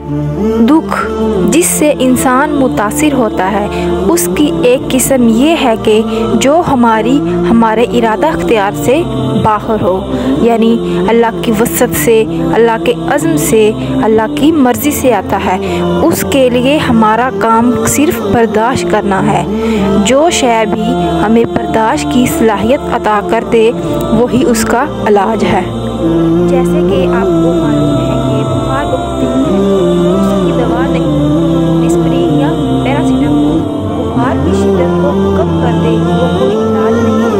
दुख जिससे इंसान मुतासिर होता है उसकी एक किस्म ये है कि जो हमारे इरादा अख्तियार से बाहर हो, यानी अल्लाह की वसत से, अल्लाह के अज़्म से, अल्लाह की मर्ज़ी से आता है। उसके लिए हमारा काम सिर्फ बर्दाश्त करना है। जो शय भी हमें बर्दाश्त की सलाहियत अता कर दे वही उसका इलाज है। जैसे कि आपको मालूम है कि बुखार बहुत तेज है, उसकी दवा नहीं, एस्पिरिन या पैरासीटामोल बुखार की शिद्दत को कम कर दे वो कोई इलाज नहीं है।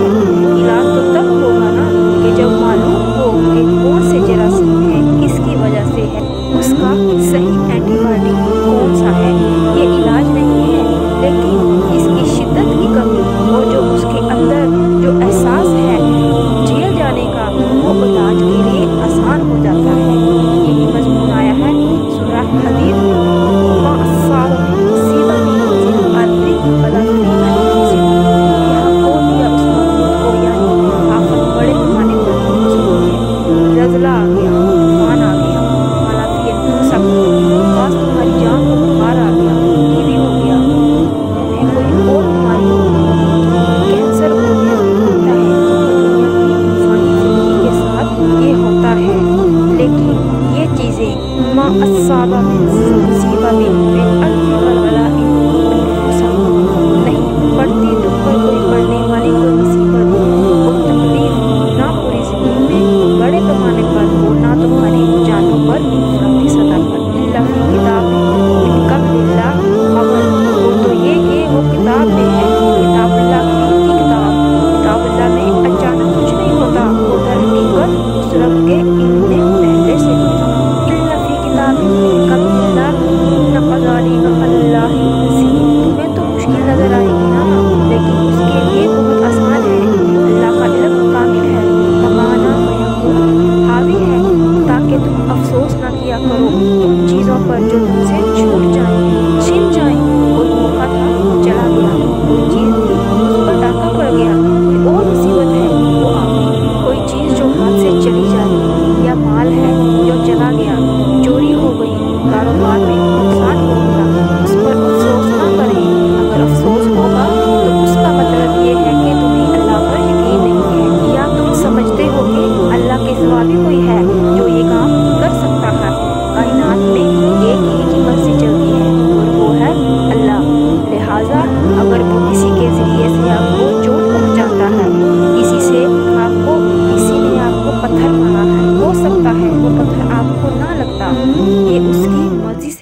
इलाज तो तब होगा ना कि जब मालूम हो कि कौन से जरासीम है, किसकी वजह से है, उसका सही एंटीबायोटिक कौन सा है। ये इलाज नहीं है, लेकिन इसकी शिद्दत की कमी और जो उसके अंदर जो एहसास है झेल जाने का वो इलाज के लिए आसान हो जाता है। यही मज़मून आया है सूरह हदीद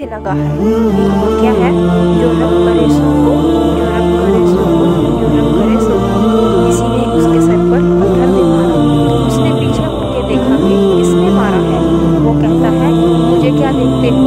लगा है। और क्या है, जो रब करे सो हो, जो रब करे सो हो, जो रब करे सो हो। किसी ने उसके सर पर पत्थर दे मारा, उसने पीछे मुड़ के देखा कि किसने मारा है। वो कहता है मुझे क्या देखते हो,